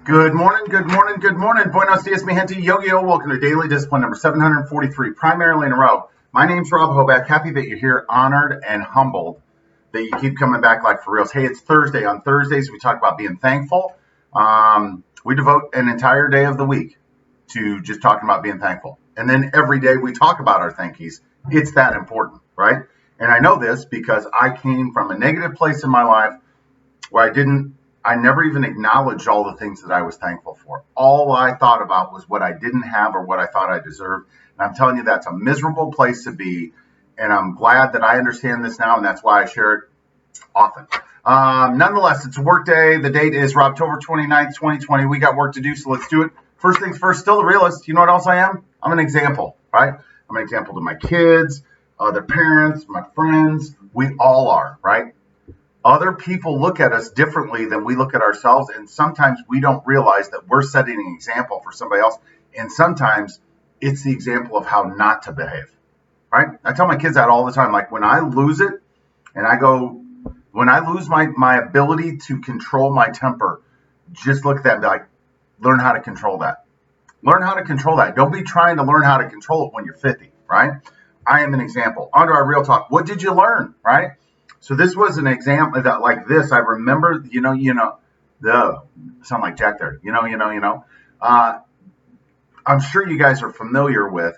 Good morning, good morning, good morning. Buenos dias, mi gente. Yo. Welcome to Daily Discipline number 743, primarily in a row. My name's Rob Hoback. Happy that you're here, honored and humbled that you keep coming back like for reals. Hey, it's Thursday. On Thursdays, we talk about being thankful. We devote an entire day of the week to just talking about being thankful. And then every day we talk about our thankies. It's that important, right? And I know this because I came from a negative place in my life where I never even acknowledged all the things that I was thankful for. All I thought about was what I didn't have or what I thought I deserved. And I'm telling you, that's a miserable place to be. And I'm glad that I understand this now, and that's why I share it often. Nonetheless, it's a work day. The date is October 29th, 2020. We got work to do, so let's do it. First things first, still the realist. You know what else I am? I'm an example, right? I'm an example to my kids, their parents, my friends. We all are, right? Other people look at us differently than we look at ourselves, and sometimes we don't realize that we're setting an example for somebody else, and sometimes it's the example of how not to behave, right? I tell my kids that all the time. Like when I lose it, when I lose my ability to control my temper, just look at that and be like, learn how to control that. Learn how to control that. Don't be trying to learn how to control it when you're 50, right? I am an example. On to our real talk. What did you learn, right? So this was an example that like this. I remember, sound like Jack there. I'm sure you guys are familiar with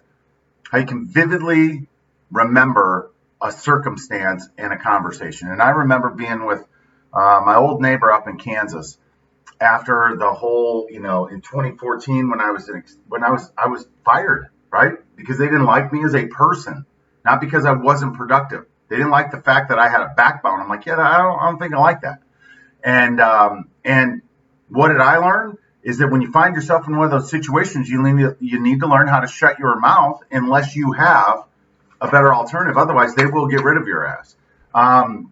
how you can vividly remember a circumstance and a conversation. And I remember being with my old neighbor up in Kansas after the whole, in 2014 when I was fired, right? Because they didn't like me as a person, not because I wasn't productive. They didn't like the fact that I had a backbone. I'm like, yeah, I don't think I like that. And what did I learn is that when you find yourself in one of those situations, you need to learn how to shut your mouth unless you have a better alternative. Otherwise, they will get rid of your ass. And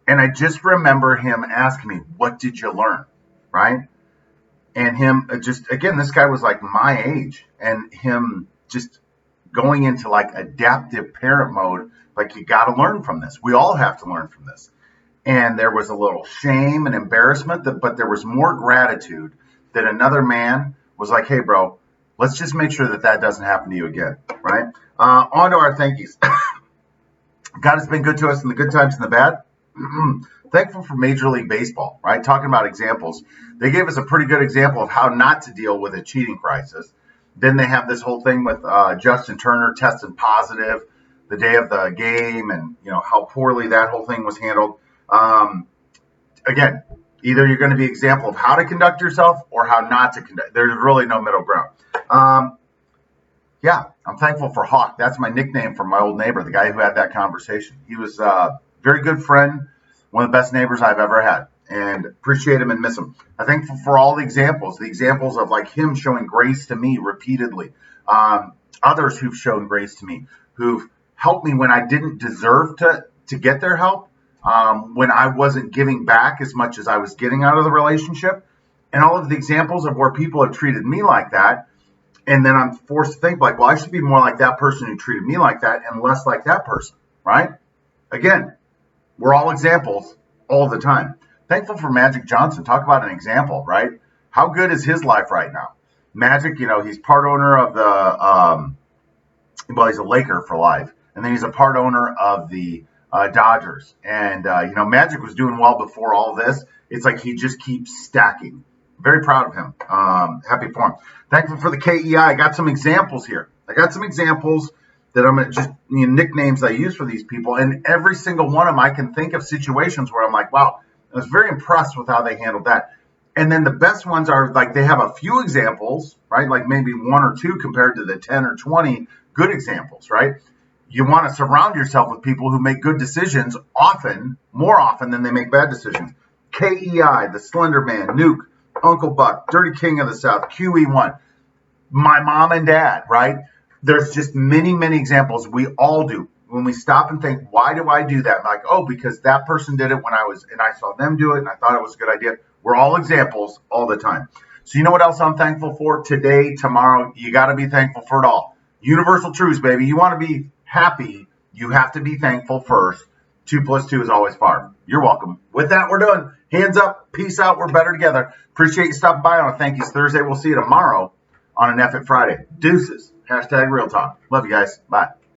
I just remember him asking me, what did you learn? Right? And him this guy was like my age, and him just going into like adaptive parent mode. Like, you got to learn from this. We all have to learn from this. And there was a little shame and embarrassment, but there was more gratitude that another man was like, hey, bro, let's just make sure that doesn't happen to you again, right? On to our thank yous. God has been good to us in the good times and the bad. Thankful for Major League Baseball, right? Talking about examples. They gave us a pretty good example of how not to deal with a cheating crisis. Then they have this whole thing with Justin Turner testing positive the day of the game, and how poorly that whole thing was handled. Again, either you're going to be an example of how to conduct yourself or how not to conduct. There's really no middle ground. I'm thankful for Hawk. That's my nickname for my old neighbor, the guy who had that conversation. He was a very good friend, one of the best neighbors I've ever had, and appreciate him and miss him. I'm thankful for all the examples of like him showing grace to me repeatedly. Others who've shown grace to me, who've helped me when I didn't deserve to get their help, when I wasn't giving back as much as I was getting out of the relationship, and all of the examples of where people have treated me like that. And then I'm forced to think like, well, I should be more like that person who treated me like that and less like that person, right? Again, we're all examples all the time. Thankful for Magic Johnson. Talk about an example, right? How good is his life right now? Magic, he's part owner of he's a Laker for life. And then he's a part owner of the Dodgers. And, Magic was doing well before all this. It's like he just keeps stacking. Very proud of him. Happy for him. Thankful for the KEI. I got some examples here. I got some examples that I'm going to just nicknames I use for these people. And every single one of them, I can think of situations where I'm like, wow, I was very impressed with how they handled that. And then the best ones are like they have a few examples, right? Like maybe one or two compared to the 10 or 20 good examples, right? You want to surround yourself with people who make good decisions more often than they make bad decisions. KEI, the Slender Man, Nuke, Uncle Buck, Dirty King of the South, QE1, my mom and dad, right? There's just many, many examples we all do. When we stop and think, why do I do that? I'm like, oh, because that person did it and I saw them do it and I thought it was a good idea. We're all examples all the time. So you know what else I'm thankful for today, tomorrow? You got to be thankful for it all. Universal truths, baby. You want to be happy, you have to be thankful first. 2 + 2 is always 5. You're welcome. With that, we're done. Hands up. Peace out. We're better together. Appreciate you stopping by on a Thank Yous Thursday. We'll see you tomorrow on an F It Friday. Deuces. #Real Talk. Love you guys. Bye.